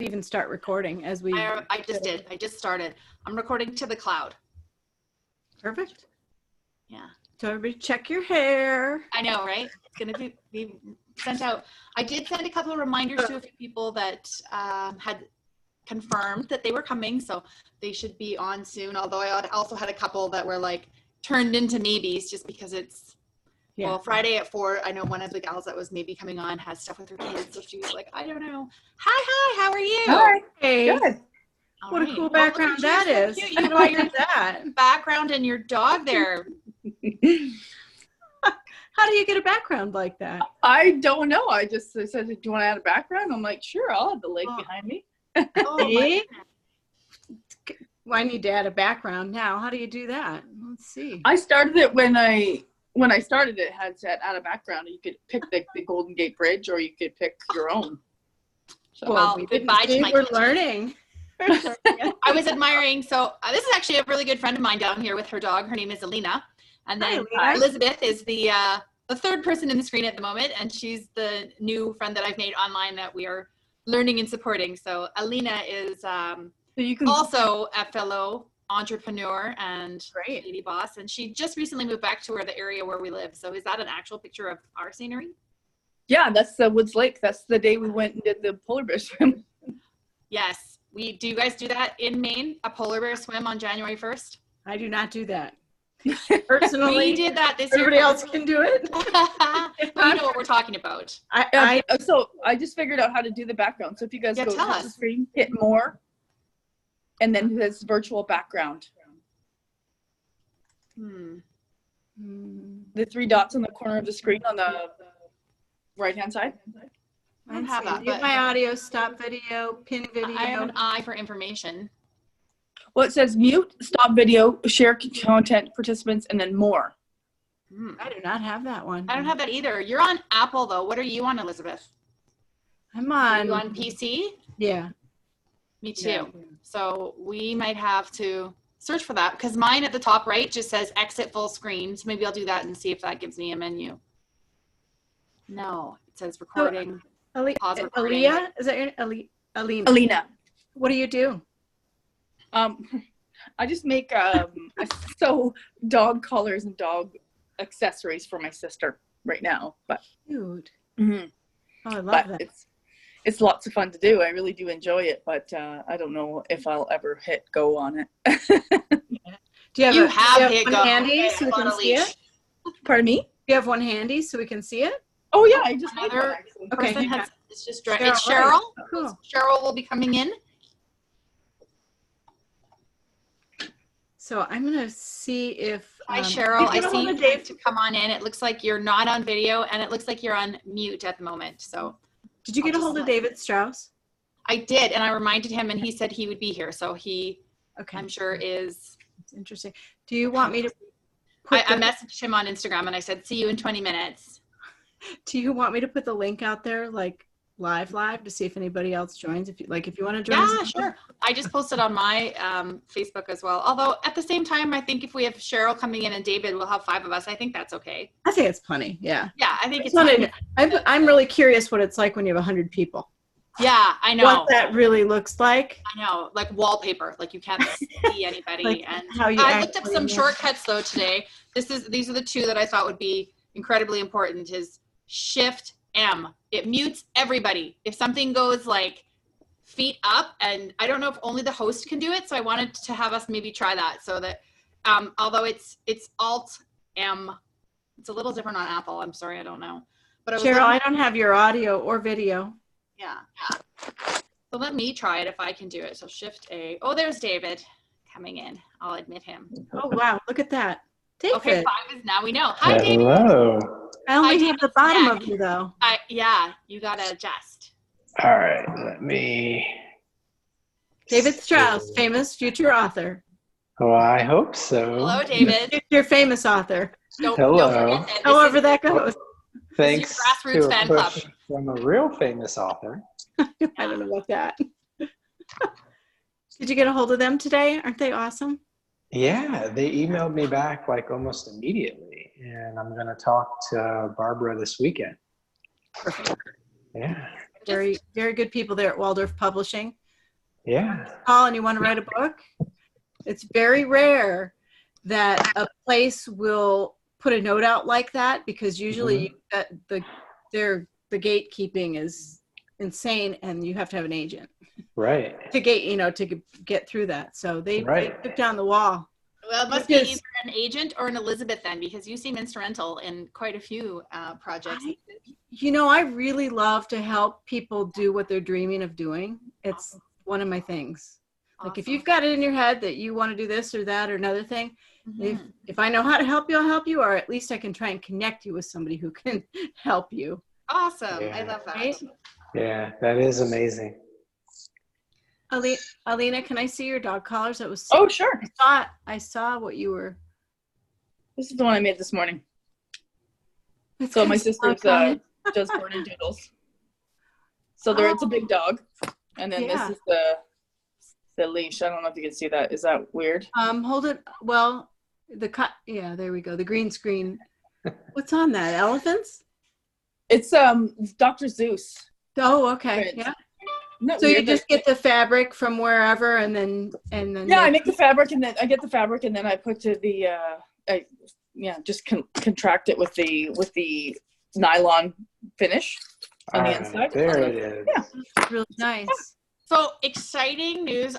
even start recording as we. I just did. I just started. I'm recording to the cloud. Perfect. Yeah. So everybody check your hair. I know, right? It's going to be sent out. I did send a couple of reminders to a few people that had confirmed that they were coming, so they should be on soon. Although I also had a couple that were like turned into maybes just because it's, well, Friday at 4, I know one of the gals that was maybe coming on has stuff with her kids, so she was like, I don't know. Hi, how are you? Hi. Hey. Good. What a cool background that is. So you got your that background and your dog there. How do you get a background like that? I don't know. I just said, do you want to add a background? I'm like, sure, I'll have the lake behind me. See? Well, I need to add a background now. How do you do that? Let's see. I started it when I started it had to add a background. You could pick the Golden Gate Bridge, or you could pick your own. So, well, goodbye to my we're learning. I was admiring. So this is actually a really good friend of mine down here with her dog. Her name is Alina. And then Elizabeth is the third person in the screen at the moment. And she's the new friend that I've made online that we are learning and supporting. So Alina is also a fellow entrepreneur and lady boss. And she just recently moved back to the area where we live. So is that an actual picture of our scenery? Yeah, that's the Woods Lake. That's the day we went and did the polar bear swim. Yes. Do you guys do that in Maine? A polar bear swim on January 1st? I do not do that. Personally, we did that this year. Everybody else can do it. You know what we're talking about. So I just figured out how to do the background. So if you guys go to the screen, hit more, and then this virtual background. The 3 dots on the corner of the screen on the right-hand side. I don't have that. Mute my audio, stop video, pin video. I have an eye for information. Well, it says mute, stop video, share content, participants, and then more. I do not have that one. I don't have that either. You're on Apple, though. What are you on, Elizabeth? I'm on. Are you on PC? Yeah. Me too. Yeah. So we might have to search for that because mine at the top right just says exit full screen. So maybe I'll do that and see if that gives me a menu. No, it says recording. Aaliyah? Is that your Alina? Alina. What do you do? I just make so dog collars and dog accessories for my sister right now. But cute. Oh, I love that. It's lots of fun to do. I really do enjoy it, but I don't know if I'll ever hit go on it. Do you have hit one go handy so we can see it? Pardon me? Do you have one handy so we can see it? Oh yeah, I just made one, actually. Okay, it's just it's Cheryl. Right. Cool. Cheryl will be coming in. So I'm gonna see if. Hi Cheryl, I see you Dave to come on in. It looks like you're not on video, and it looks like you're on mute at the moment. So. Did you get a hold of David Strauss? I did, and I reminded him, and he said he would be here. So he, I'm sure is. That's interesting. Do you want me to? I messaged him on Instagram, and I said, "See you in 20 minutes." Do you want me to put the link out there, like live, to see if anybody else joins? If you want to join. Yeah, sure. I just posted on my Facebook as well. Although at the same time, I think if we have Cheryl coming in and David, we'll have 5 of us. I think that's okay. I think it's plenty. Yeah. Yeah, I think it's funny. I'm really curious what it's like when you have 100 people. Yeah, I know. What that really looks like. I know, like wallpaper, like you can't see anybody. Like and how you I looked up some shortcuts though today. These are the 2 that I thought would be incredibly important. Is Shift M. It mutes everybody. If something goes like feet up, and I don't know if only the host can do it, so I wanted to have us maybe try that so that although it's Alt M, it's a little different on Apple. I'm sorry, I don't know. But Cheryl, I don't have your audio or video. Yeah. So let me try it if I can do it. So Shift A. Oh, there's David coming in. I'll admit him. Oh wow, look at that. David. Okay, 5 is now we know. Hi, David. Hello. I only have the bottom of you though. Yeah, you gotta adjust. All right, let me. David Strauss, famous future author. Oh, I hope so. Hello, David. Future famous author. Hello. However that goes. Thanks to grassroots a fan push club from a real famous author. I don't know about that. Did you get a hold of them today? Aren't they awesome? Yeah, they emailed me back like almost immediately, and I'm going to talk to Barbara this weekend. Perfect. Yeah. Very, very good people there at Waldorf Publishing. Yeah. Paul, and you want to write a book? It's very rare that a place will put a note out like that, because usually the gatekeeping is insane, and you have to have an agent, Right. to get through that. So they took down the wall. Well, it must be either an agent or an Elizabeth then, because you seem instrumental in quite a few projects. I really love to help people do what they're dreaming of doing. It's one of my things. Awesome. Like if you've got it in your head that you want to do this or that or another thing, if I know how to help you, I'll help you, or at least I can try and connect you with somebody who can help you. Awesome. Yeah. I love that. Right? Yeah, that is amazing. Alina, can I see your dog collars? That was Oh, sure. I saw what you were. This is the one I made this morning. It's So kind my of sister's small. does Born Doodles. So it's a big dog, and then this is the leash. I don't know if you can see that. Is that weird? Hold it. Well, yeah, there we go. The green screen. What's on that? Elephants? It's Dr. Zeus. Oh, okay. Yeah. So you just get the fabric from wherever, and then I make the fabric, and then I get the fabric, and then I put just contract it with the nylon finish on the inside. There it is. Yeah, it's really nice. So exciting news!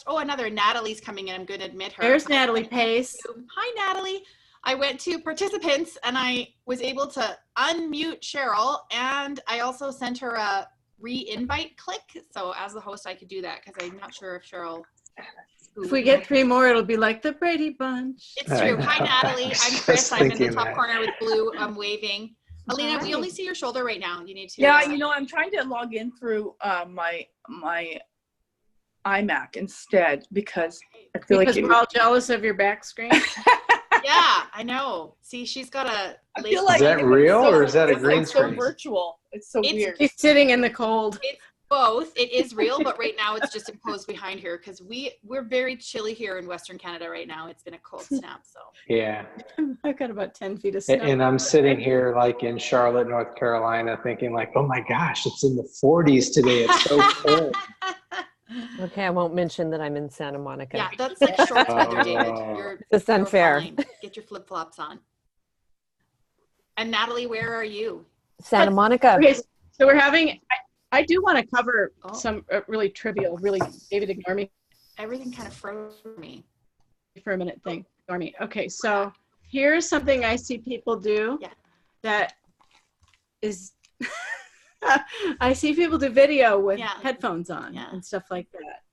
Another Natalie's coming in. I'm going to admit her. There's Natalie Pace. Hi, Natalie. I went to participants, and I was able to unmute Cheryl, and I also sent her a re-invite click. So as the host, I could do that, because I'm not sure if Cheryl. If we get 3 more, it'll be like the Brady Bunch. It's true. Hi, Natalie. I'm Chris. I'm in the top corner with blue. I'm waving. Alina, we only see your shoulder right now. You need to. Yeah, I'm trying to log in through my iMac instead, because I feel because we're all jealous of your back screen. Yeah, I know. See, she's got a. I feel like is that real or is that a green screen? It's so virtual. It's so weird. She's sitting in the cold. It's both. It is real, but right now it's just imposed behind here, because we're very chilly here in Western Canada right now. It's been a cold snap, so. Yeah. I've got about 10 feet of snow. And I'm sitting here like in Charlotte, North Carolina, thinking like, oh my gosh, it's in the 40s today. It's so cold. Okay, I won't mention that I'm in Santa Monica. Yeah, that's like short weather, David. It's unfair. Fine. Get your flip-flops on. And Natalie, where are you? Santa Monica. Okay, so we're having, I do want to cover some really trivial, David, ignore me. Everything kind of froze for me. For a minute thing, ignore me. Okay, so here's something I see people do that is, I see people do video with headphones on and stuff like that.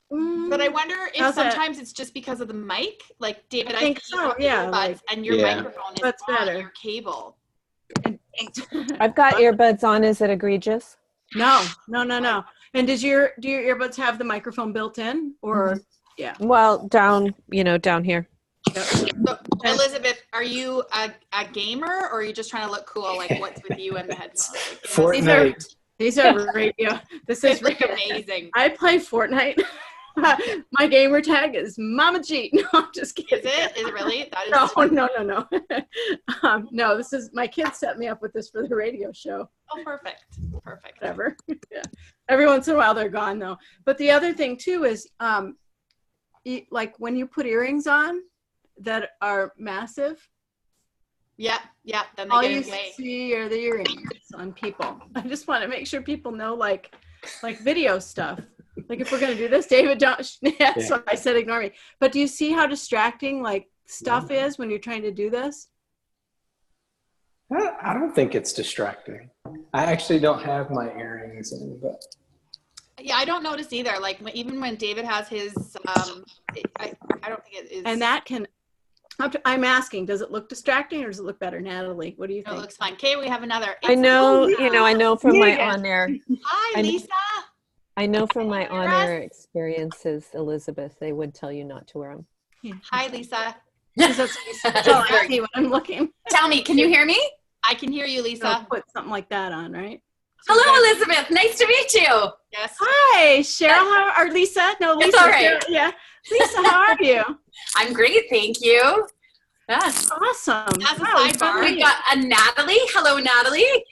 But I wonder if sometimes it's just because of the mic. Like, David, I think so, yeah. And your microphone is on your cable. I've got earbuds on. Is it egregious? No. And do your earbuds have the microphone built in, or Well, down here. So, Elizabeth, are you a gamer, or are you just trying to look cool? Like, what's with you and the headphones? Fortnite. These are radio. This is amazing. I play Fortnite. My gamer tag is Mama G. No, I'm just kidding. Is it really? That is No. No, this is, my kids set me up with this for the radio show. Oh, perfect. Whatever. Yeah. Every once in a while they're gone though. But the other thing too is, like when you put earrings on that are massive. Yeah. Then all you see are the earrings on people. I just want to make sure people know, like video stuff. Like if we're gonna do this, David, don't. So I said ignore me. But do you see how distracting like stuff is when you're trying to do this? I don't think it's distracting. I actually don't have my earrings in, but. Yeah, I don't notice either. Like even when David has his, I don't think it is. And that can. I'm asking, does it look distracting or does it look better, Natalie? What do you think? It looks fine. Okay, we have another. I know, I know from my on-air. Hi, Lisa. I know from my on-air experiences, Elizabeth, they would tell you not to wear them. Yeah. Hi, Lisa. That's all I see when I'm looking. Tell me, can you hear me? I can hear you, Lisa. So put something like that on, right? Hello, Elizabeth. Nice to meet you. Yes. Hi, Cheryl. Or Lisa? No, Lisa. It's all right. Yeah. Lisa, how are you? I'm great, thank you. Yes. Awesome. As a sidebar, we got a Natalie. Hello, Natalie.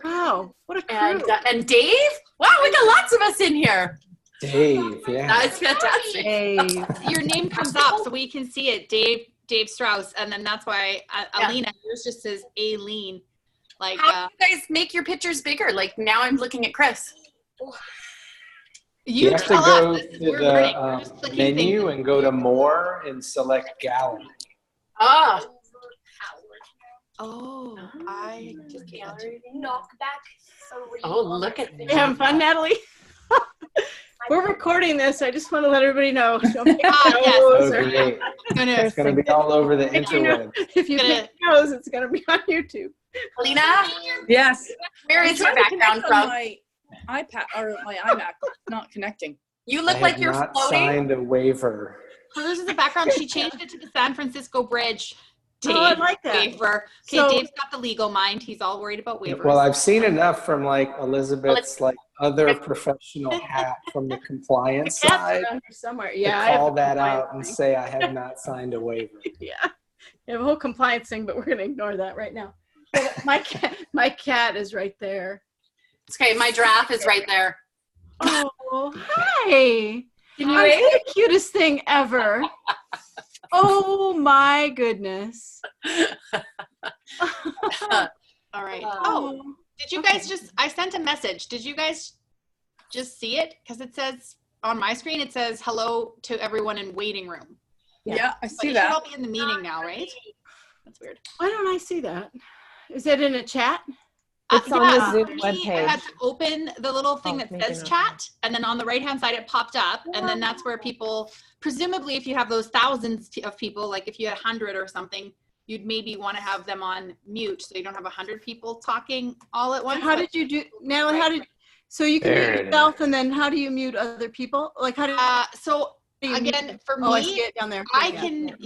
Wow, what a crew. And Dave. Wow, we got lots of us in here. Dave, yeah. That's fantastic. Dave. Your name comes up so we can see it, Dave Strauss, and then that's why Alina, yours just says Aileen. Like, how do you guys make your pictures bigger? Like now I'm looking at Chris. You have to go to the menu things. and go to more and select gallery. Ah. Oh, I just can't. Knock back. Oh, look at You having fun, Natalie? We're recording this. I just want to let everybody know. Don't pick Yes. Oh, great. It's going to be all over the interweb. If you pick nose, it's going to be on YouTube. Alina? Yes. Where is your background from? My iPad or my iMac not connecting. You look I like have you're not floating. signed a waiver. So this is the background. She changed it to the San Francisco Bridge. Dave, Oh, I like that. Waiver. Okay, So- Dave's got the legal mind. He's all worried about waivers. Well, I've seen enough from like Elizabeth's like other professional hat from the compliance Cats side around here somewhere. to Yeah, I have call a that compliance out and thing. say I have not signed a waiver. Yeah, you have a whole compliance thing, but we're going to ignore that right now. But my cat is right there. It's okay. My giraffe is right there. Oh, hi. Can Oh, it's the cutest thing ever. Oh my goodness. all right. Oh, did you guys I sent a message. Did you guys just see it? Because it says on my screen, it says hello to everyone in waiting room. Yeah, I But see you should all that. be in the meeting now, right? That's weird. Why don't I see that? Is it in a chat? It's on the Zoom for me, I webpage. had to open the little thing Oh, that maybe says not. chat, and then on the right-hand side, it popped up, and then that's where people, presumably if you have those thousands of people, like if you had 100 or something, you'd maybe want to have them on mute so you don't have 100 people talking all at once. How did you do, Natalie, so you can There mute it yourself and then how do you mute other people? Like how do So you mute again, them? for Oh, I see me, it down there. I can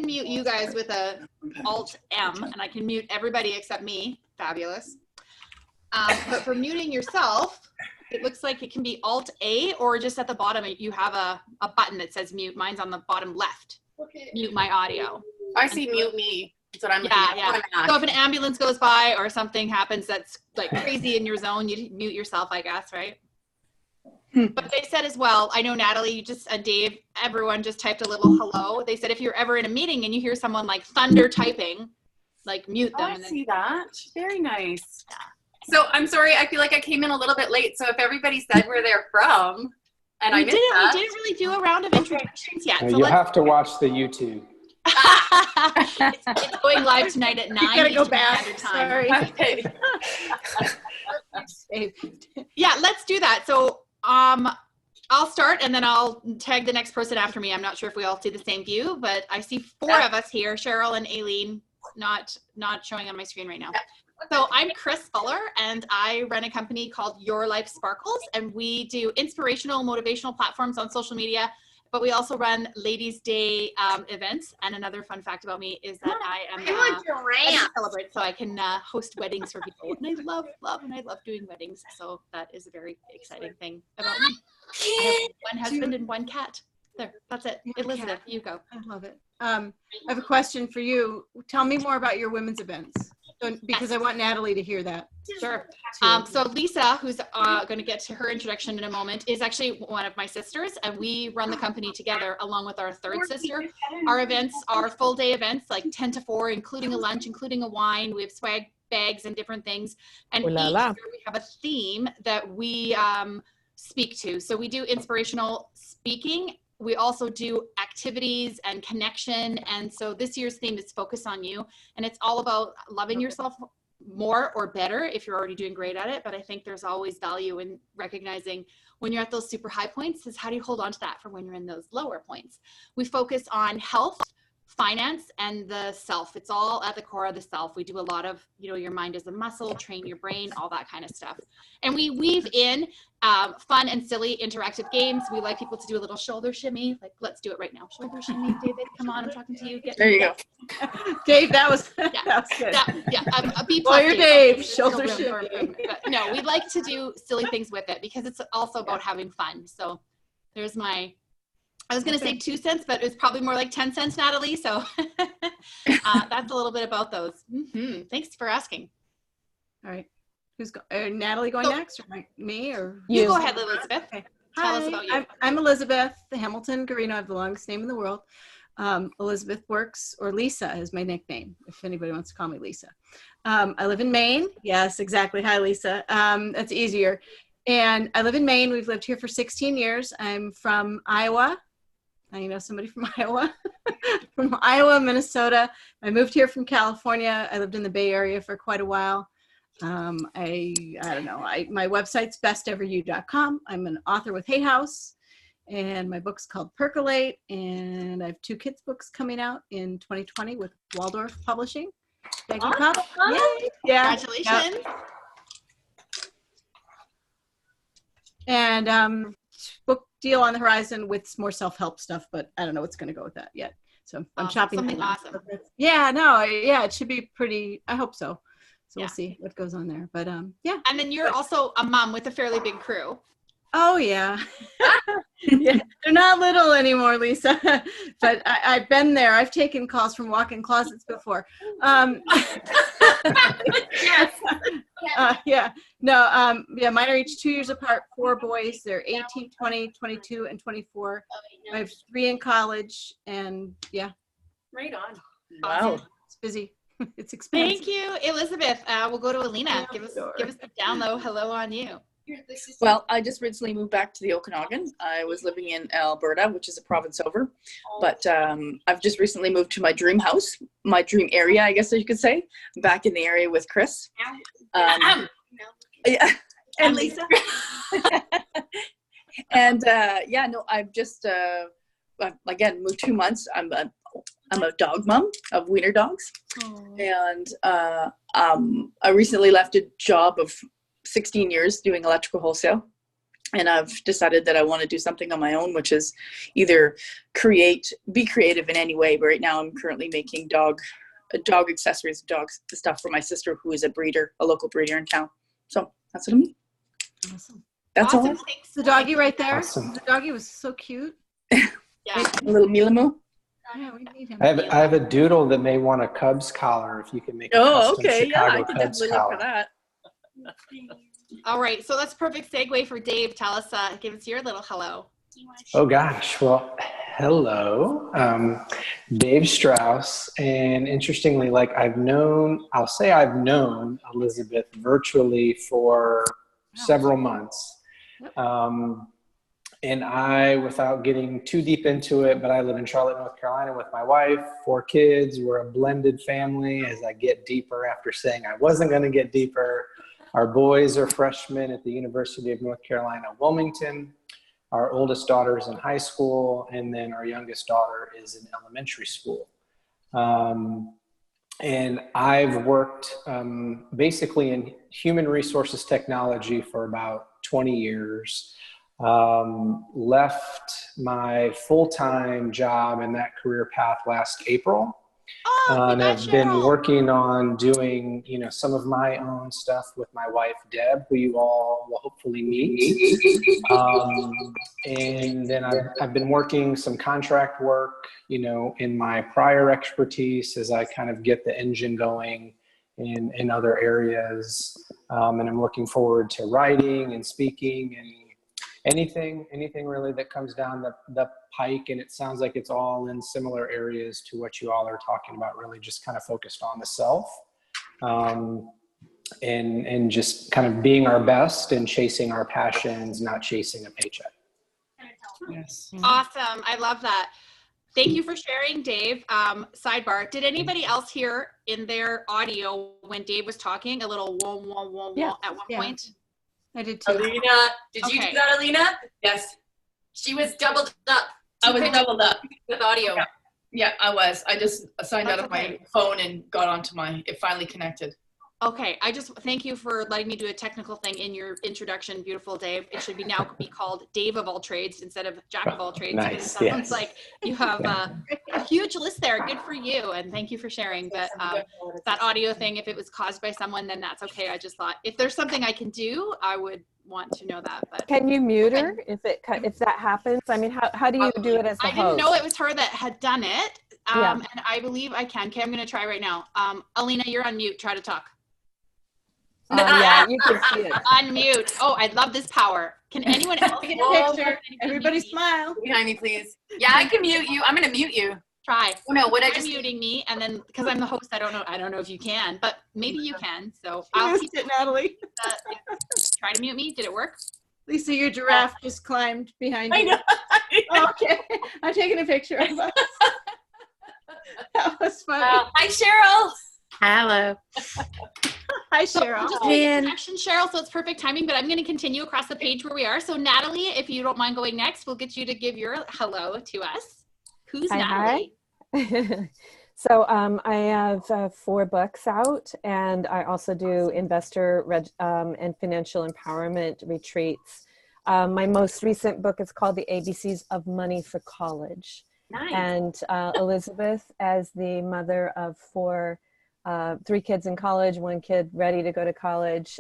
mute you guys with a Alt M, and I can mute everybody except me. Fabulous. But for muting yourself, it looks like it can be Alt A, or just at the bottom you have a button that says mute. Mine's on the bottom left. Mute my audio. I see mute me. That's what I'm looking at. Yeah. So if an ambulance goes by or something happens that's like crazy in your zone, you mute yourself, I guess, right? But they said as well, I know Natalie, you just, Dave, everyone just typed a little hello. They said if you're ever in a meeting and you hear someone like thunder typing, like mute them. I and then, see that. Very nice. So I'm sorry, I feel like I came in a little bit late. So if everybody said where they're from, and I missed that. We didn't really do a round of introductions yet. So You have to watch the YouTube. it's going live tonight at 9. You gotta go Eastern back. Standard Time. Sorry. Okay. Yeah, let's do that. So I'll start and then I'll tag the next person after me. I'm not sure if we all see the same view, but I see 4 of us here, Cheryl and Aileen, not showing on my screen right now. So I'm Chris Fuller, and I run a company called Your Life Sparkles, and we do inspirational, motivational platforms on social media, but we also run Ladies' Day events. And another fun fact about me is that I am I celebrate, so I can host weddings for people. And I love doing weddings, so that is a very exciting thing about me. I have one husband and 1 cat. There, that's it. Elizabeth, you go. I love it. I have a question for you. Tell me more about your women's events. Because I want Natalie to hear that. Sure. So Lisa, who's going to get to her introduction in a moment, is actually one of my sisters, and we run the company together along with our third sister. Our events are full day events, like 10 to 4, including a lunch, including a wine. We have swag bags and different things. And each year we have a theme that we speak to. So we do inspirational speaking. We also do activities and connection. And so this year's theme is Focus on You. And it's all about loving yourself more or better if you're already doing great at it. But I think there's always value in recognizing when you're at those super high points is how do you hold on to that for when you're in those lower points. We focus on health, finance, and the self. It's all at the core of the self. We do a lot of, your mind is a muscle, train your brain, all that kind of stuff. And we weave in fun and silly interactive games. We like people to do a little shoulder shimmy. Like, let's do it right now. Shoulder shimmy, David, come on, I'm talking to you. There you go. Dave, that was good. A B+. Well, you're Dave, Still shoulder room for shimmy. improvement. But no, we like to do silly things with it because it's also about having fun. So there's my, I was going to say 2 cents, but it was probably more like 10 cents, Natalie. So that's a little bit about those. Thanks for asking. All right. Natalie going next, or me, or you go ahead, Elizabeth. Okay. Tell us about you. I'm Elizabeth, the Hamilton-Guarino. I have the longest name in the world. Elizabeth works, or Lisa is my nickname, if anybody wants to call me Lisa. I live in Maine. Yes, exactly. Hi, Lisa. That's easier. And I live in Maine. We've lived here for 16 years. I'm from Iowa. Now you know somebody from Iowa. From Iowa, Minnesota. I moved here from California. I lived in the Bay Area for quite a while. I don't know. My website's besteveryou.com. I'm an author with Hay House. And my book's called Percolate, and I have 2 kids' books coming out in 2020 with Waldorf Publishing. Thank you, Pop. Yay. Yeah. Congratulations. Yep. And book deal on the horizon with more self-help stuff, but I don't know what's going to go with that yet. So I'm shopping. Something awesome. Yeah, no, yeah, it should be pretty. I hope so. So we'll see what goes on there. But yeah. And then you're also a mom with a fairly big crew. Oh, yeah. Yeah. They're not little anymore, Lisa, but I've been there. I've taken calls from walk-in closets before. Yes. Yeah. No, yeah, mine are each 2 years apart, 4 boys. They're 18, 20, 22, and 24. I have 3 in college, and yeah. Right on. Wow. It's busy. It's expensive. Thank you, Elizabeth. We'll go to Alina. Give us the down low hello on you. Well, I just recently moved back to the Okanagan. I was living in Alberta, which is a province over, but I've just recently moved to my dream house, my dream area, I guess you could say, back in the area with Chris. Yeah, And Lisa. And yeah, no, I've just again moved 2 months. I'm a dog mom of wiener dogs. Oh. And I recently left a job of 16 years doing electrical wholesale, and I've decided that I want to do something on my own, which is either be creative in any way. But right now I'm currently making dog accessories, dog stuff for my sister, who is a local breeder in town. So that's what I mean. Awesome. That's Awesome. all. Thanks. The doggy right there. Awesome. The doggy was so cute. Yeah. A little Milamoo. Yeah, we need him. I have a doodle that may want a Cubs collar if you can make a Oh, custom okay. Yeah, Chicago I can Cubs definitely look collar. for that. All right. So that's perfect segue for Dave. Tell us, give us your little hello. Oh gosh, well, hello, Dave Strauss, and interestingly, I've known Elizabeth virtually for several months. And I, without getting too deep into it, but I live in Charlotte, North Carolina with my wife, 4 kids. We're a blended family. As I get deeper, after saying I wasn't going to get deeper, our boys are freshmen at the University of North Carolina, Wilmington. Our oldest daughter is in high school, and then our youngest daughter is in elementary school. And I've worked basically in human resources technology for about 20 years. Left my full-time job in that career path last April. And I've been working on doing, some of my own stuff with my wife, Deb, who you all will hopefully meet. And then I've been working some contract work, in my prior expertise as I kind of get the engine going in other areas. And I'm looking forward to writing and speaking and anything really that comes down the pike. And it sounds like it's all in similar areas to what you all are talking about, really just kind of focused on the self, and just kind of being our best and chasing our passions, not chasing a paycheck. Yes. Awesome. I love that. Thank you for sharing, Dave. Sidebar, did anybody else hear in their audio when Dave was talking a little whoa, whoa, whoa, whoa at one point? I did too. Alina, did you do that, Alina? Yes. She was doubled up. I was doubled up with audio. Yeah, I was. I just signed out of my phone and got onto it finally connected. Okay, I just thank you for letting me do a technical thing in your introduction, beautiful Dave. It should now be called Dave of all trades instead of Jack of all trades. Nice. It sounds like you have a huge list there. Good for you, and thank you for sharing. But that audio thing, if it was caused by someone, then that's okay. I just thought if there's something I can do, I would want to know that. But can you mute her if that happens? I mean, how do you do it as the host? I didn't know it was her that had done it, and I believe I can. Okay, I'm going to try right now. Alina, you're on mute. Try to talk. Yeah, you can see it. Unmute. Oh, I love this power. Can anyone else Take a picture. Everybody smile. Behind me, please. Yeah, I can mute you. I'm gonna mute you. Try. Oh no, what I Try just muting me, and then because I'm the host, I don't know if you can, but maybe you can. So I'll Missed keep it, Natalie. try to mute me. Did it work? Lisa, your giraffe just climbed behind you. I know. Okay, I'm taking a picture of us. That was funny. Hi, Cheryl. Hello. Hi, So Cheryl. just made the connection, Cheryl, so it's perfect timing, but I'm going to continue across the page where we are. So Natalie, if you don't mind going next, we'll get you to give your hello to us. Who's Natalie? Hi. So I have 4 books out, and I also do investor and financial empowerment retreats. My most recent book is called The ABCs of Money for College. Nice. And Elizabeth, as the mother of 3 kids in college, 1 kid ready to go to college,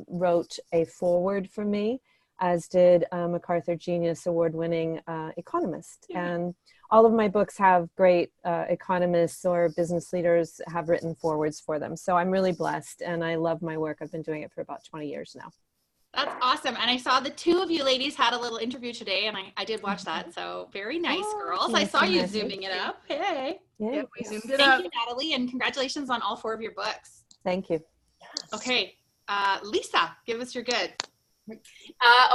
wrote a foreword for me, as did MacArthur Genius Award-winning economist. And all of my books have great economists or business leaders have written forewords for them. So I'm really blessed, and I love my work. I've been doing it for about 20 years now. That's awesome. And I saw the 2 of you ladies had a little interview today, and I did watch that. So very nice, girls. I saw you zooming it up. Hey. Yeah. Yep, we zoomed it Thank up. you, Natalie, and congratulations on all 4 of your books. Thank you. Okay. Lisa, give us your good.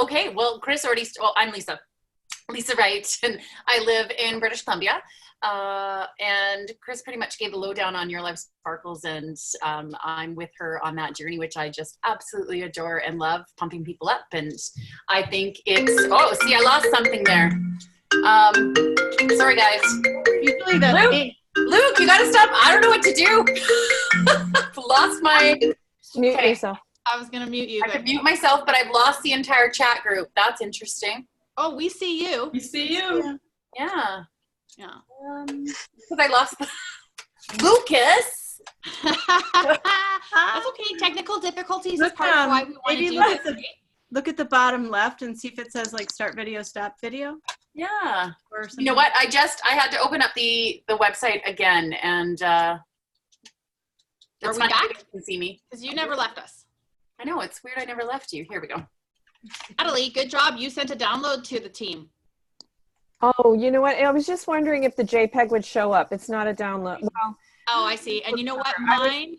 Okay, well, Chris already, I'm Lisa Wright, and I live in British Columbia. And Chris pretty much gave the lowdown on Your Life Sparkles, and I'm with her on that journey, which I just absolutely adore and love, pumping people up. And I think it's, oh, see, I lost something there. Sorry, guys. Usually that's me. Luke, you gotta stop. I don't know what to do. Lost my... Mute Okay. yourself. I was going to mute you. I could mute myself, but I've lost the entire chat group. That's interesting. Oh, we see you. We see you. Yeah. Yeah. Because I lost the... Lucas! That's okay. Technical difficulties is part of why we want to maybe do look this. look at the bottom left and see if it says like start video, stop video. Yeah. Or something. You know what? I had to open up the website again, and Are it's we funny back? you can see me. Because you never left us. I know, it's weird I never left you. Here we go. Natalie, good job. You sent a download to the team. Oh, you know what? I was just wondering if the JPEG would show up. It's not a download. Well, Oh, I see. And you know what? Mine,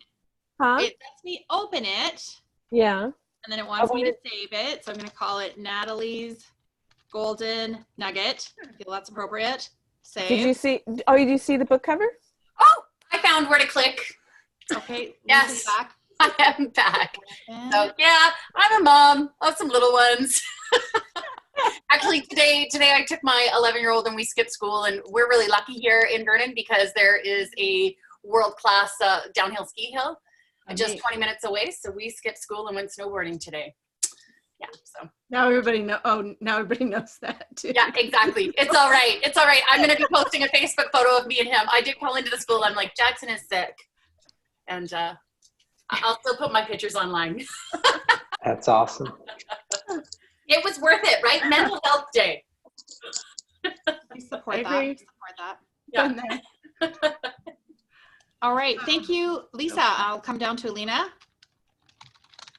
huh? it lets me open it, Yeah. and then it wants me to save it. So I'm going to call it Natalie's Golden Nugget. I feel that's appropriate. Save. Did you see? Oh, did you see the book cover? Oh, I found where to click. Okay. Yes. Lisa's back. I am back. So yeah, I'm a mom of some little ones. Actually, today I took my 11-year-old and we skipped school, and we're really lucky here in Vernon because there is a world-class downhill ski hill just 20 minutes away. So we skipped school and went snowboarding today. Yeah. So Now everybody knows that too. yeah, exactly. It's all right. It's all right. I'm going to be posting a Facebook photo of me and him. I did call into the school. I'm like, Jackson is sick, and I'll still put my pictures online. That's awesome. It was worth it, right? Mental Health Day. We support I that. agree. We support that. Yeah. All right. Thank you, Lisa. I'll come down to Alina.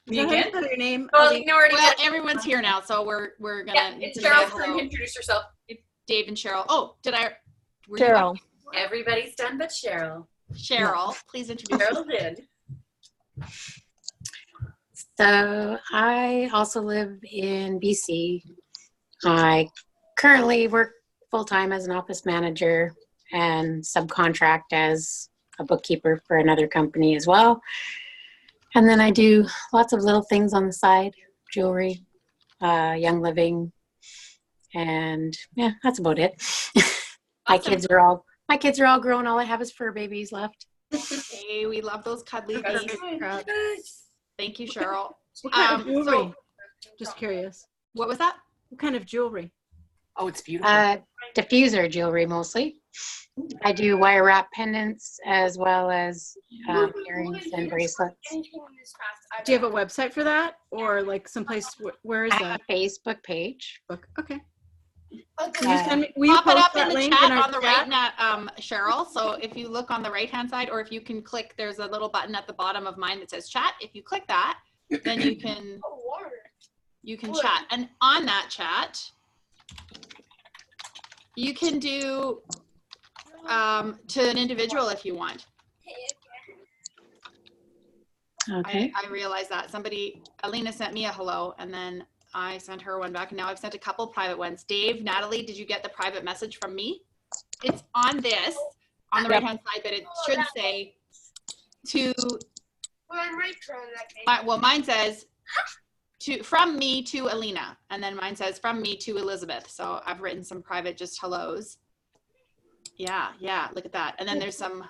Is that how you spell your name? Well, you already Well, did. everyone's here now, so we're gonna. Yeah, it's Cheryl. So you can introduce yourself. Dave and Cheryl. Oh, did I? were you Cheryl. up? Everybody's done but Cheryl. Cheryl, please introduce yourself. Cheryl did. So I also live in BC. I currently work full-time as an office manager and subcontract as a bookkeeper for another company as well. And then I do lots of little things on the side, jewelry, young living, and yeah, that's about it. My kids are all grown. All I have is fur babies left. Hey, we love those cuddly things. Thank you, Cheryl. What kind of jewelry? So, Just curious. what was that? What kind of jewelry? Oh, it's beautiful. Diffuser jewelry mostly. I do wire wrap pendants as well as earrings and bracelets. Do you have a website for that, or like someplace? Where is I have that? a Facebook page. Okay. Uh, Can you send me? Will you Pop it post up that in the link chat our on the chat? right, Cheryl. So if you look on the right-hand side, or if you can click, there's a little button at the bottom of mine that says chat. If you click that, then you can chat. And on that chat, you can do to an individual if you want. Okay. I realized that Alina sent me a hello, and then I sent her one back, and now I've sent a couple private ones. Dave, Natalie, did you get the private message from me? It's on this, on the right-hand side, but it should say to, well, mine says from me to Alina, and then mine says from me to Elizabeth. So I've written some private just hellos. Yeah, look at that. And then there's some,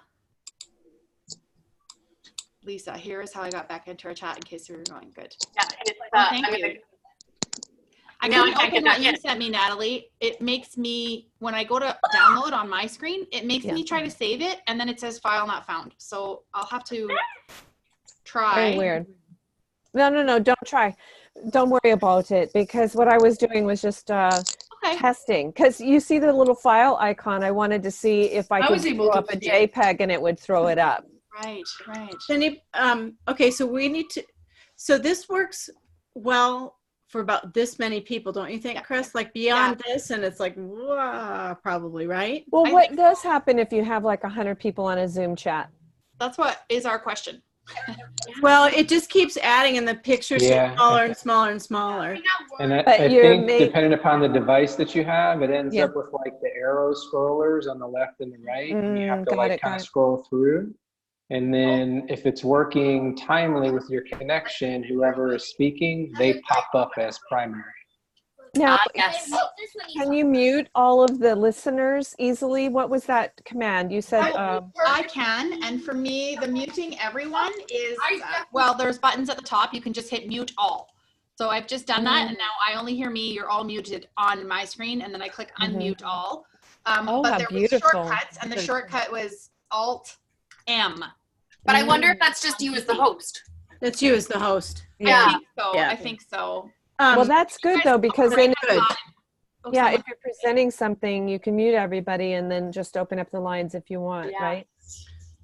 Lisa, here is how I got back into our chat in case we were going. Good. Yeah, it's, thank you. I couldn't open what you sent me, Natalie. It makes me, when I go to download on my screen, it makes me try to save it, and then it says file not found. So I'll have to try. Very weird. No, don't try. Don't worry about it, because what I was doing was just testing. Because you see the little file icon. I wanted to see if I could throw up a JPEG and it would throw it up. Right. Okay, so we need to, so this works well for about this many people, don't you think, Chris? Like beyond this, and it's like, wow, probably, right? Well, what does happen if you have like 100 people on a Zoom chat? That's what is our question. Well, it just keeps adding, and the pictures get smaller and smaller and smaller. And I think depending upon the device that you have, it ends up with like the arrow scrollers on the left and the right, and you have to like kind of scroll through. And then if it's working timely with your connection, whoever is speaking, they pop up as primary. Now, yes. Can you mute all of the listeners easily? What was that command? You said I can, and for me, the muting everyone is, well, there's buttons at the top. You can just hit mute all. So I've just done that, and now I only hear me. You're all muted on my screen, and then I click unmute all. But there was shortcuts, and the shortcut was Alt-M. But I wonder if that's just you as the host. That's you as the host. Yeah. I think so. Well, that's good though, because then if you're presenting something, you can mute everybody and then just open up the lines if you want, right?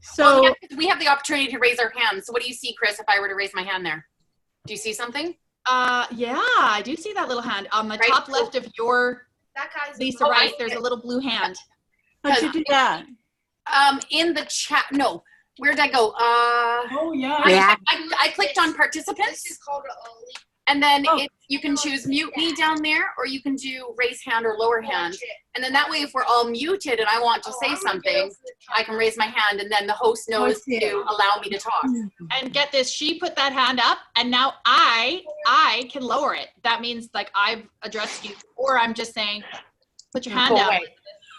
So we have the opportunity to raise our hands. So what do you see, Chris, if I were to raise my hand there? Do you see something? Yeah, I do see that little hand. On the top left of your Lisa Rice, there's a little blue hand. How'd you do that? In the chat, no. Where did I go? Yeah. I clicked on participants. This is called and then you can choose mute me down there, or you can do raise hand or lower hand. And then that way, if we're all muted and I want to say something, I can raise my hand, and then the host knows to allow me to talk. And get this, she put that hand up, and now I can lower it. That means like I've addressed you, or I'm just saying, put your hand down.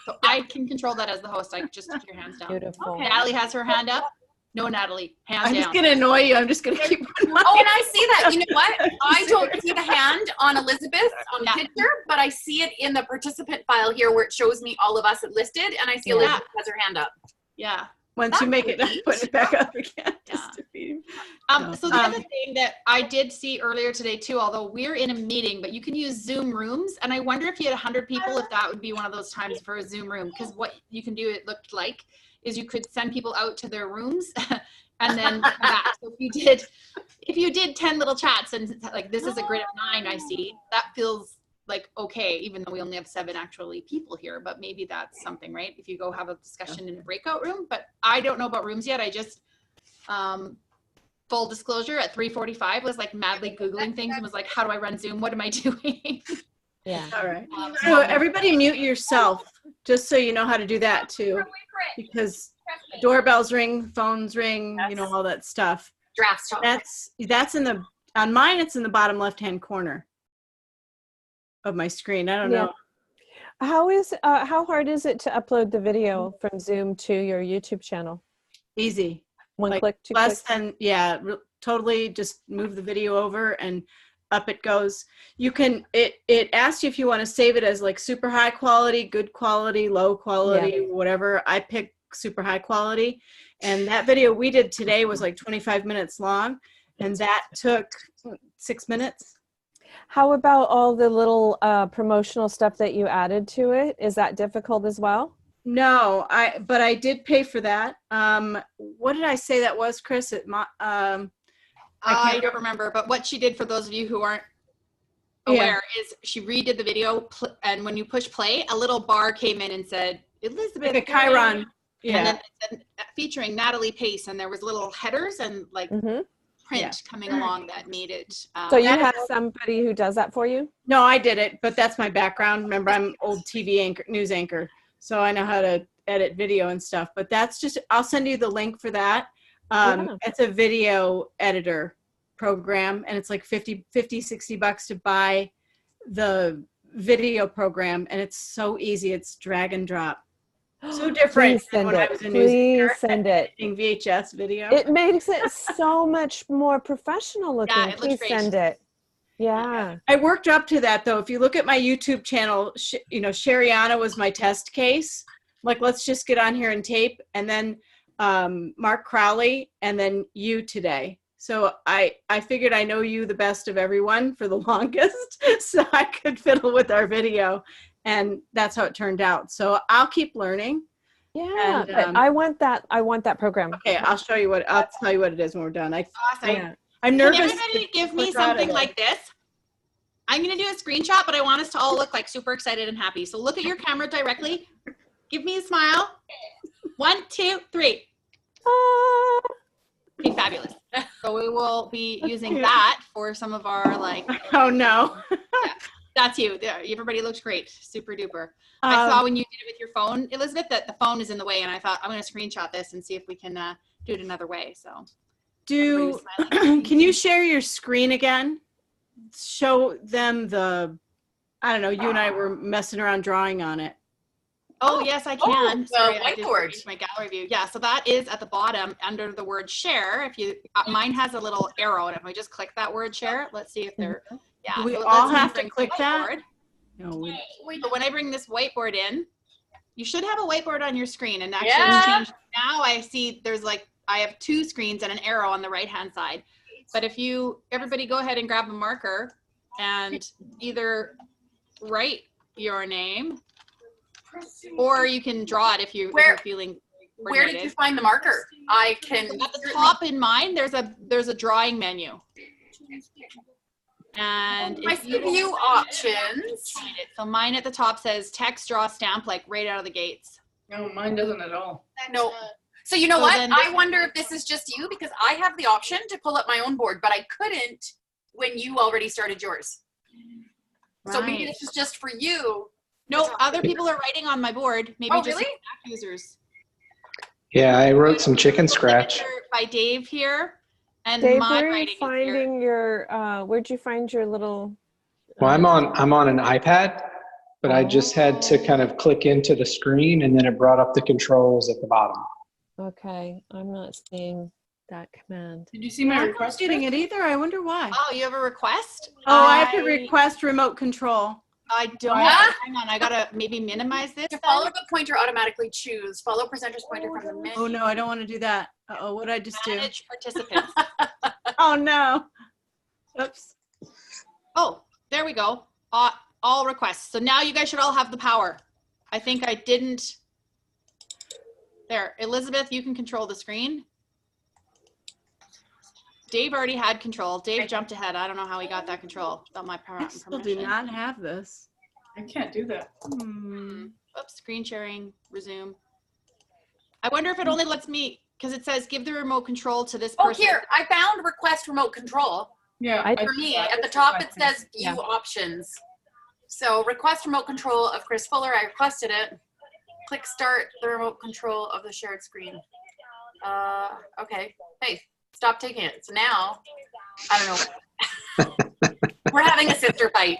So I can control that as the host. I just put your hands down. Beautiful. Okay. Natalie has her hand up. No, Natalie, hands down. I'm just gonna annoy you. I'm just gonna keep. And I see that. You know what? I don't see the hand on Elizabeth on the picture, but I see it in the participant file here where it shows me all of us listed, and I see Elizabeth has her hand up. Yeah. Once you make it, put it back up again. So the other thing that I did see earlier today too, although we're in a meeting, but you can use Zoom rooms, and I wonder if you had 100 people, if that would be one of those times for a Zoom room, because what you can do, it looked like, is you could send people out to their rooms and then come back. So if you did 10 little chats, and like this is a grid of 9, I see, that feels like okay, even though we only have 7 actually people here, but maybe that's something, right? If you go have a discussion in a breakout room, but I don't know about rooms yet. I just, full disclosure, at 3:45 was like madly Googling things and was like, how do I run Zoom? What am I doing? Yeah. All right. So everybody mute yourself, just so you know how to do that too, because doorbells ring, phones ring, you know, all that stuff. Draft stuff. That's in the, on mine, it's in the bottom left-hand corner of my screen. I don't know. How hard is it to upload the video from Zoom to your YouTube channel? Easy. One click, 2 less clicks? than, totally just move the video over and up it goes. You can, it asks you if you want to save it as like super high quality, good quality, low quality, whatever. I pick super high quality. And that video we did today was like 25 minutes long, and that took 6 minutes. How about all the little promotional stuff that you added to it? Is that difficult as well? No, but I did pay for that. What did I say that was, Chris? I don't remember, but what she did, for those of you who aren't aware, is she redid the video, and when you push play, a little bar came in and said, Elizabeth. Like a Chiron. Yeah. And then it said, featuring Natalie Pace, and there was little headers and like print coming along that made it. So you have somebody who does that for you? No, I did it, but that's my background. Remember, I'm old TV anchor, news anchor, so I know how to edit video and stuff. But that's just, I'll send you the link for that. It's a video editor program, and it's like $50-$60 to buy the video program, and it's so easy. It's drag and drop. So different than when I was a news anchor. Please send it. VHS video. It makes it so much more professional looking. Yeah, it looks Please great. send it. Yeah. I worked up to that, though. If you look at my YouTube channel, Sheriana was my test case. Like, let's just get on here and tape. And then Mark Crowley, and then you today. So I figured I know you the best of everyone for the longest, so I could fiddle with our video. And that's how it turned out. So I'll keep learning. Yeah, but I want that program. Okay, I'll tell you what it is when we're done. Awesome. I'm nervous. Can everybody give me something like this? I'm going to do a screenshot, but I want us to all look like super excited and happy. So look at your camera directly. Give me a smile. 1, 2, 3. Okay, fabulous. So we will be using that for some of our like. Oh no. That's you. Everybody looks great. Super duper. I saw when you did it with your phone, Elizabeth, that the phone is in the way, and I thought I'm going to screenshot this and see if we can do it another way. So, can you share your screen again? Show them I don't know. You and I were messing around drawing on it. Oh yes, I can. The Sorry, whiteboard. My gallery view. Yeah, so that is at the bottom under the word share. If you, mine has a little arrow, and if I just click that word share, let's see if they're. Yeah, we so all have to click that. No, so when I bring this whiteboard in, you should have a whiteboard on your screen, and actually it's changed. Now I see there's like I have 2 screens and an arrow on the right hand side. But if everybody go ahead and grab a marker and either write your name, or you can draw it if you're feeling. Where did you find the marker? I can. At the top in mine, there's a drawing menu. And my view options. So mine at the top says text, draw, stamp, like right out of the gates. No, mine doesn't at all. No. So you know what? I wonder if this is just you, because I have the option to pull up my own board, but I couldn't when you already started yours. Right. So maybe this is just for you. No, other people are writing on my board. Maybe just really? Mac users. Yeah, I wrote some chicken scratch. By Dave here. And Dave, my where are you writing finding your, where'd you find your little? Well, I'm on an iPad, but I just had to kind of click into the screen, and then it brought up the controls at the bottom. Okay, I'm not seeing that command. Did you see my request? I'm not getting it either. I wonder why. Oh, you have a request? I have to request remote control. I don't. Hang on, I gotta maybe minimize this. To follow the pointer, automatically choose. Follow presenter's pointer from the menu. Oh no, I don't want to do that. What did I just do? Manage participants. Oh no. Oops. Oh, there we go. All requests. So now you guys should all have the power. I think I didn't. There, Elizabeth, you can control the screen. Dave already had control. Dave jumped ahead. I don't know how he got that control without my permission. I still do not have this. I can't do that. Oops, screen sharing, resume. I wonder if it only lets me, because it says give the remote control to this person. Oh, here, I found request remote control. Yeah. For me, at the top it says view options. So request remote control of Chris Fuller. I requested it. Click start the remote control of the shared screen. Okay. Hey, stop taking it. So now, I don't know. We're having a sister fight.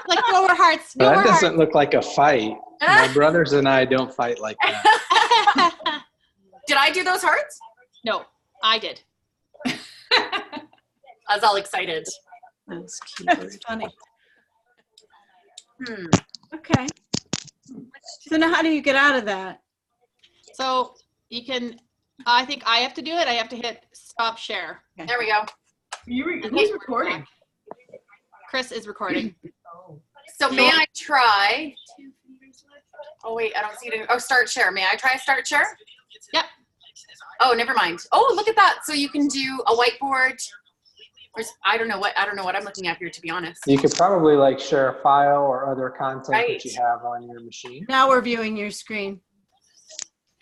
Like no more hearts. No That more doesn't hearts. look like a fight. My brothers and I don't fight like that. Did I do those hearts? No, I did. I was all excited. That's cute. That's funny. Okay. So now how do you get out of that? So you can, I think I have to do it. I have to hit stop share. Okay. There we go. Who's recording? Chris is recording. So may I try? Oh wait, I don't see it. Oh, start share. May I try start share? Yep. Oh, never mind. Oh, look at that. So you can do a whiteboard. I don't know what I'm looking at here, to be honest. You could probably like share a file or other content Right. that you have on your machine. Now we're viewing your screen.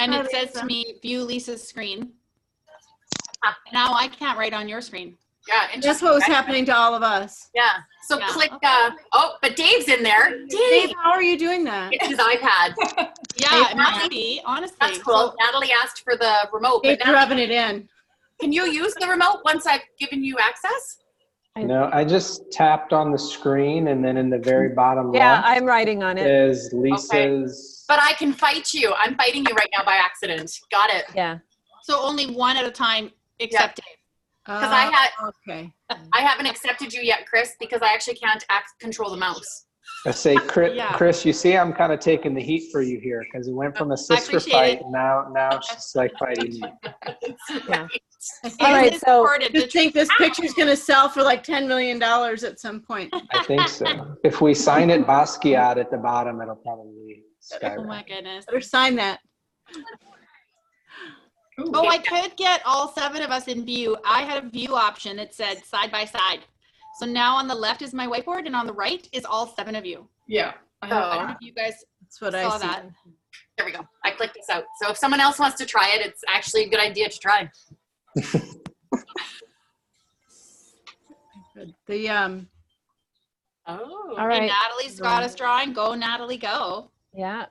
And Hi, it says Lisa. to me, view Lisa's screen. Now I can't write on your screen. Yeah, And that's what was interesting. happening to all of us. Yeah. So Yeah, click. okay. Oh, but Dave's in there. Dave, Dave, how are you doing that? it's his iPad. Yeah, it must be, honestly. That's cool. Natalie asked for the remote. Dave, But you're Natalie, rubbing it in. can you use the remote once I've given you access? No, I just tapped on the screen, and then in the very bottom Yeah, left I'm writing on it. is Lisa's. But I can fight you. I'm fighting you right now by accident. Got it. Yeah. So only one at a time, except Dave. Because I Okay. haven't accepted you yet, Chris, because I actually can't control the mouse. I say, Chris, Yeah. Chris, you see, I'm kind of taking the heat for you here because it went from a sister appreciate fight, it. and now she's like fighting you. Yeah. I It All right, is so- recorded. just think this picture's going to sell for like $10 million at some point. I think so. If we sign it Basquiat at the bottom, it'll probably Oh skyrocket. my goodness. Better sign that. Oh, I could get all 7 of us in view. I had a view option that said side by side. So now on the left is my whiteboard and on the right is all 7 of you. Yeah. I don't know if you guys That's what saw I see. that. There we go. I clicked this out. So if someone else wants to try it, it's actually a good idea to try. Good. The Oh. All Hey, right. Natalie's got us drawing. Go, Natalie, go. Yeah.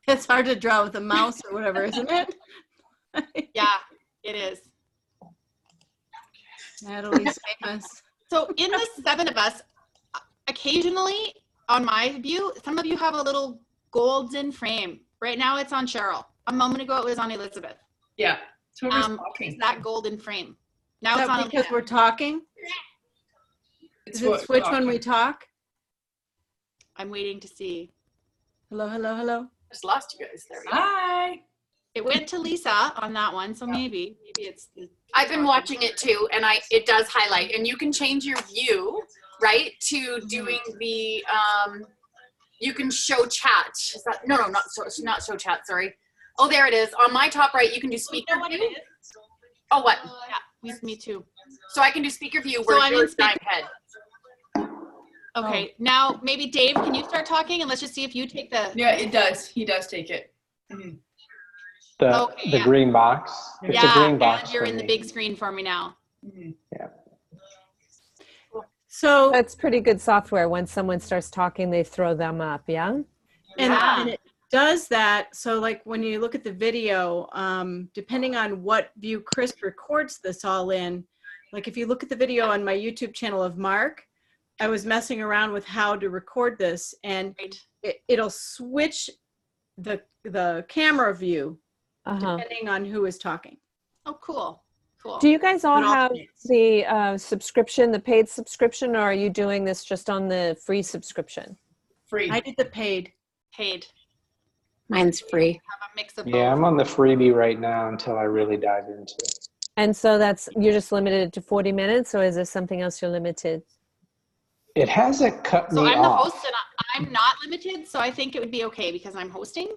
it's hard to draw with a mouse or whatever, isn't it? Yeah, it is. Natalie's famous. So in the 7 of us, occasionally on my view, some of you have a little golden frame. Right now it's on Cheryl. A moment ago it was on Elizabeth. Yeah. It's that golden frame. Now Is it's that on because Elizabeth. we're talking? Is it switch when we talk? I'm waiting to see. Hello, hello, hello. Just lost you guys. There we go. Hi. It went to Lisa on that one, so maybe it's. I've been watching it too, and it does highlight, and you can change your view, right, to doing the you can show chat. Is that not show chat? Sorry. Oh, there it is. On my top right, you can do speaker view. Oh, what? Yeah, me too. So I can do speaker view So where I'm you're in speaker- head. Okay, now maybe Dave, can you start talking and let's just see if you take the. Yeah, it does. He does take it. The Okay, the yeah. green box. It's Yeah, a green box. and you're for in the me. big screen for me now. So That's pretty good software. When someone starts talking, they throw them up. Yeah. and it does that. So like when you look at the video, depending on what view Chris records this all in, like if you look at the video on my YouTube channel of Mark, I was messing around with how to record this, and it'll switch the camera view depending on who is talking. Oh, cool. Cool. Do you guys all It have alternates. the subscription, the paid subscription, or are you doing this just on the free subscription? Free. I did the paid. Paid. Mine's free. Have a mix of Yeah, both. I'm on the freebie right now until I really dive into it. And so you're just limited to 40 minutes, or is there something else you're limited? It hasn't cut So me I'm the off. host and I'm not limited, so I think it would be okay because I'm hosting.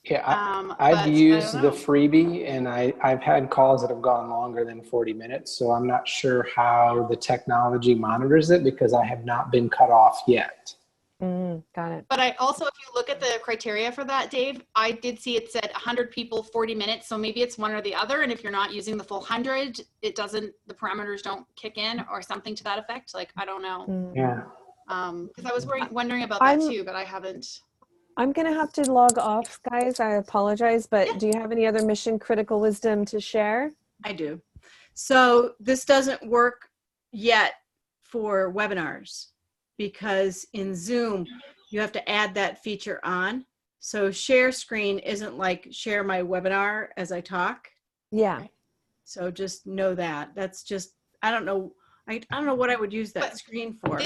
Yeah, But I've I used don't the know. freebie, and I've had calls that have gone longer than 40 minutes. So I'm not sure how the technology monitors it because I have not been cut off yet. Got it. But I also, if you look at the criteria for that, Dave, I did see it said 100 people, 40 minutes. So maybe it's one or the other. And if you're not using the full 100, the parameters don't kick in or something to that effect. Like, I don't know. Yeah. Because I was wondering about that too, but I haven't. I'm going to have to log off, guys. I apologize, but do you have any other mission critical wisdom to share? I do. So this doesn't work yet for webinars because in Zoom, you have to add that feature on. So share screen isn't like share my webinar as I talk. Yeah. So just know that. That's just, I don't know. I don't know what I would use that But screen for.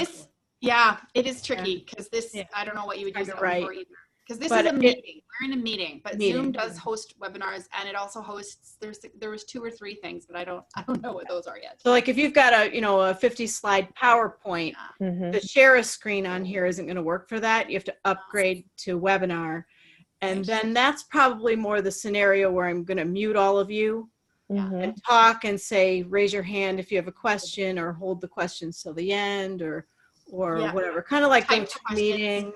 Yeah, it is tricky because this, Yeah. I don't know what you would use Kinda that one right. for either. Because this But is a meeting. We're in a meeting, but Meeting. Zoom does host webinars and it also hosts, there was 2 or 3 things, but I don't know what those are yet. So like if you've got a 50 slide PowerPoint, Mhm. the share a screen on here isn't going to work for that. You have to upgrade to webinar. And then that's probably more the scenario where I'm going to mute all of you and talk and say, raise your hand if you have a question, or hold the questions till the end, or whatever. Kind of like going to a meeting.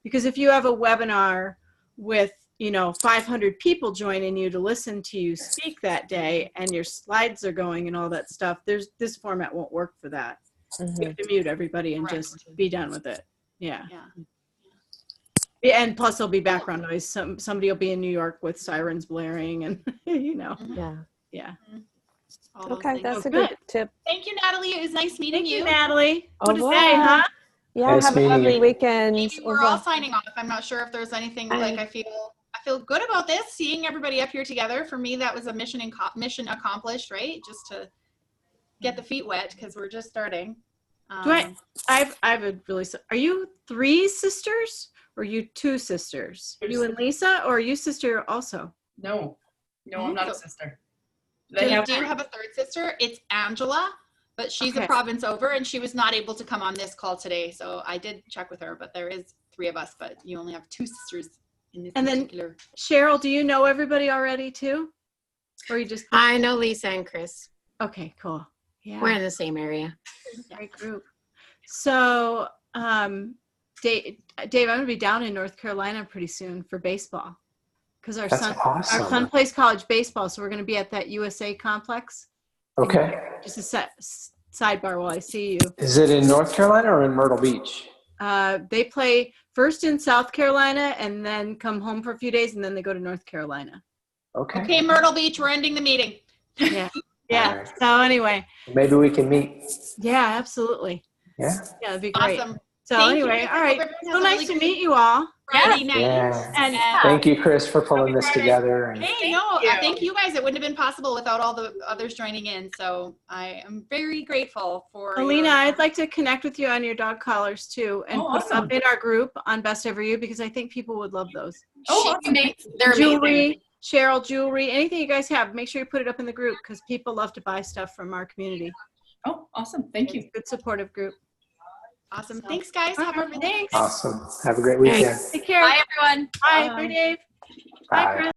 Because if you have a webinar with 500 people joining you to listen to you speak that day, and your slides are going and all that stuff, this format won't work for that. You have to mute everybody and just be done with it. Yeah. And plus there'll be background noise. Somebody will be in New York with sirens blaring and Yeah. Okay, that's a good tip. Thank you, Natalie. It was nice meeting you. Natalie. Au What to revoir. say, huh? Yeah, Nice have a meeting lovely you. weekend. Maybe we're all signing off. I'm not sure if there's anything like I feel good about this, seeing everybody up here together. For me, that was a mission accomplished, right? Just to get the feet wet because we're just starting. I have a really. Are you 3 sisters or are you 2 sisters? You and Lisa, or are you sister also? No, I'm not a sister. Do you have a third sister? It's Angela, but she's a province over, and she was not able to come on this call today. So I did check with her, but there is 3 of us, but you only have 2 sisters in this particular. Then Cheryl, do you know everybody already too? Or you just? I know Lisa and Chris. Okay, cool. Yeah. We're in the same area. Great group. So, Dave, I'm going to be down in North Carolina pretty soon for baseball, because our son plays college baseball. So we're going to be at that USA complex. Okay. Just a sidebar while I see you. Is it in North Carolina or in Myrtle Beach? They play first in South Carolina and then come home for a few days, and then they go to North Carolina. Okay, Myrtle Beach, we're ending the meeting. Yeah. Right. So anyway. Maybe we can meet. Yeah, absolutely. Yeah. Yeah, that'd be great. Awesome. So anyway, all right. So nice to meet you all. Friday night. Yeah. And Thank you, Chris, for pulling this together. And Hey, thank you guys. It wouldn't have been possible without all the others joining in. So I am very grateful for Alina, I'd like to connect with you on your dog collars too, and put them up in our group on Best Ever You, because I think people would love those. They're Jewelry, amazing. Cheryl, jewelry, anything you guys have, make sure you put it up in the group, because people love to buy stuff from our community. Oh, awesome. Thank you. Good supportive group. Awesome. Thanks, guys. Have a really Thanks. awesome. Have a great weekend. Take care. Bye, everyone. Bye. Bye, Dave. Bye, Chris.